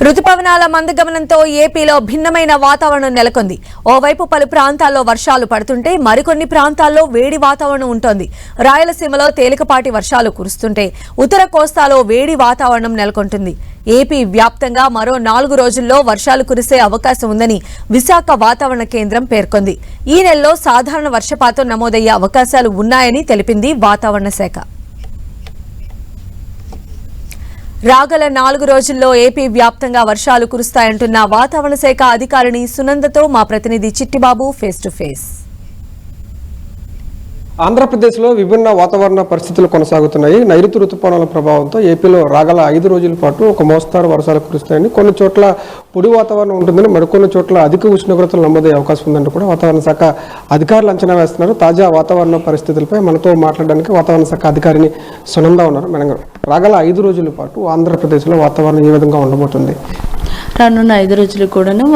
రుతుపవనాల మందగమనంతో ఏపీలో భిన్నమైన వాతావరణం నెలకొంది. ఓవైపు పలు ప్రాంతాల్లో వర్షాలు పడుతుంటే మరికొన్ని ప్రాంతాల్లో వేడి వాతావరణం ఉంటుంది. రాయలసీమలో తేలికపాటి వర్షాలు కురుస్తుంటే ఉత్తర కోస్తాలో వేడి వాతావరణం నెలకొంటుంది. ఏపీ వ్యాప్తంగా మరో 4 రోజుల్లో వర్షాలు కురిసే అవకాశం ఉందని విశాఖ వాతావరణ కేంద్రం పేర్కొంది. ఈ నెలలో సాధారణ వర్షపాతం నమోదయ్యే అవకాశాలు ఉన్నాయని తెలిపింది వాతావరణ శాఖ. రాగల 4 రోజుల్లో ఏపీ వ్యాప్తంగా వర్షాలు కురుస్తాయంటున్న వాతావరణ శాఖ అధికారిని సునందతో మా ప్రతినిధి చిట్టిబాబు ఫేస్ టు ఫేస్. ఆంధ్రప్రదేశ్లో విభిన్న వాతావరణ పరిస్థితులు కొనసాగుతున్నాయి. నైరుతి రుతుపవనాల ప్రభావంతో ఏపీలో రాగల 5 రోజుల పాటు ఒక మోస్తారు వర్షాలు కురుస్తాయని, కొన్ని చోట్ల పొడి వాతావరణం ఉంటుందని, మరికొన్ని చోట్ల అధిక ఉష్ణోగ్రతలు నమోదయ్యే అవకాశం ఉందంటూ కూడా వాతావరణ శాఖ అధికారులు అంచనా వేస్తున్నారు. తాజా వాతావరణ పరిస్థితులపై మనతో మాట్లాడడానికి వాతావరణ శాఖ అధికారిని సునంద ఉన్నారు. మేడం గారు, రాగల 5 రోజుల పాటు ఆంధ్రప్రదేశ్లో వాతావరణం ఏ విధంగా ఉండబోతుంది? రానున్న 5 రోజులు కూడాను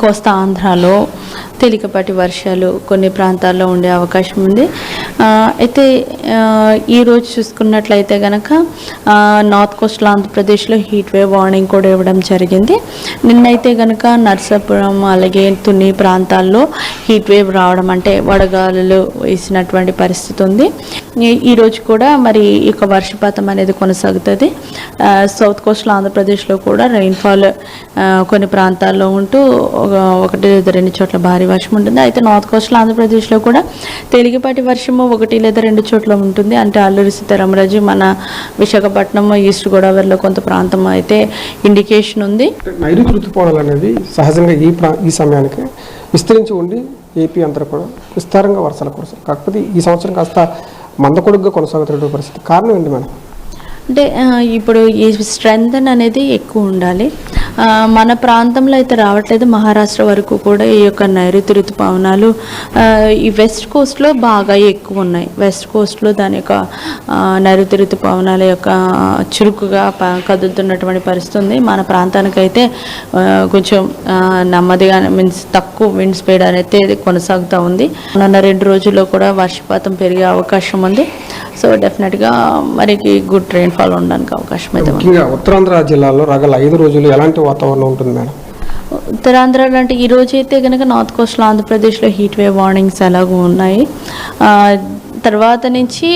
కోస్తా ఆంధ్రాలో తేలికపాటి వర్షాలు కొన్ని ప్రాంతాల్లో ఉండే అవకాశం ఉంది. అయితే ఈరోజు చూసుకున్నట్లయితే కనుక నార్త్ కోస్టల్ ఆంధ్రప్రదేశ్లో హీట్ వేవ్ వార్నింగ్ కూడా ఇవ్వడం జరిగింది. నిన్నైతే కనుక నర్సాపురం అలాగే తుని ప్రాంతాల్లో హీట్ వేవ్ రావడం, అంటే వడగాలులు వేసినటువంటి పరిస్థితి ఉంది. ఈరోజు కూడా మరి ఈ యొక్క వర్షపాతం అనేది కొనసాగుతుంది. సౌత్ కోస్టల్ ఆంధ్రప్రదేశ్లో కూడా రెయిన్ఫాల్ కొన్ని ప్రాంతాల్లో ఉంటూ 1 లేదా 2 చోట్ల భారీ వర్షం ఉంటుంది. అయితే నార్త్ కోస్టల్ ఆంధ్రప్రదేశ్లో కూడా తేలికపాటి వర్షము 1 లేదా 2 చోట్ల ఉంటుంది. అంటే అల్లూరి సీతారామరాజు, మన విశాఖపట్నం, ఈస్ట్ గోదావరిలో కొంత ప్రాంతం అయితే ఇండికేషన్ ఉంది. నైరుతి ఋతుపవనాలు అనేది సహజంగా ఈ సమయానికి విస్తరించి ఉండి ఏపీ అంతా కూడా విస్తారంగా వర్షాలు కురుస్తాయి. కాకపోతే ఈ సంవత్సరం కాస్త మందకొడుగ్గా కొనసాగుతున్న పరిస్థితి కారణం ఏంటి మేడం? అంటే ఇప్పుడు ఈ స్ట్రెంత్ అనేది ఎక్కువ ఉండాలి. మన ప్రాంతంలో అయితే రావట్లేదు. మహారాష్ట్ర వరకు కూడా ఈ యొక్క నైరుతి ఋతుపవనాలు ఈ వెస్ట్ కోస్ట్లో బాగా ఎక్కువ ఉన్నాయి. వెస్ట్ కోస్ట్లో దాని యొక్క నైరుతి ఋతుపవనాల యొక్క చురుకుగా కదులుతున్నటువంటి పరిస్థితి ఉంది. మన ప్రాంతానికైతే కొంచెం నెమ్మదిగా మీన్స్ తక్కువ విండ్ స్పీడ్ అనేది కొనసాగుతూ ఉంది. మొన్న 2 రోజుల్లో కూడా వర్షపాతం పెరిగే అవకాశం ఉంది. సో డెఫినెట్గా మరికి గుడ్ రెయిన్ఫాల్ ఉండడానికి అవకాశం అయితే ఉంది. ఉత్తరాంధ్ర జిల్లాలో రాగల 5 రోజులు ఎలాంటి వాతావరణం ఉంటుంది మేడం? ఉత్తరాంధ్రలో అంటే ఈ రోజు అయితే కనుక నార్త్ కోస్టల్ ఆంధ్రప్రదేశ్లో హీట్ వేవ్ వార్నింగ్స్ ఎలాగూ ఉన్నాయి. తర్వాత నుంచి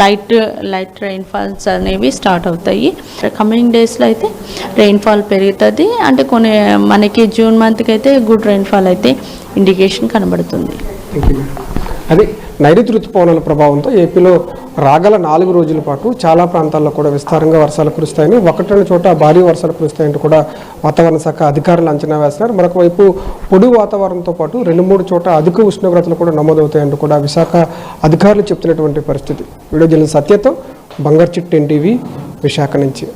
లైట్ రెయిన్ఫాల్స్ అనేవి స్టార్ట్ అవుతాయి. కమింగ్ డేస్లో అయితే రెయిన్ఫాల్ పెరుగుతుంది. అంటే మనకి జూన్ మంత్కి అయితే గుడ్ రెయిన్ఫాల్ అయితే ఇండికేషన్ కనబడుతుంది. అది నైరుతి ఋతుపవనాల ప్రభావంతో ఏపీలో రాగల 4 రోజుల పాటు చాలా ప్రాంతాల్లో కూడా విస్తారంగా వర్షాలు కురుస్తాయని, 1-2 చోట భారీ వర్షాలు కురుస్తాయంటూ కూడా వాతావరణ శాఖ అధికారులు అంచనా వేస్తున్నారు. మరొక వైపు పొడి వాతావరణంతో పాటు 2-3 చోట అధిక ఉష్ణోగ్రతలు కూడా నమోదవుతాయంటూ కూడా విశాఖ అధికారులు చెప్తున్నటువంటి పరిస్థితి. వీడియో జర్నలిస్ట్ సత్యతో బంగారు చిట్ NTV విశాఖ నుంచి.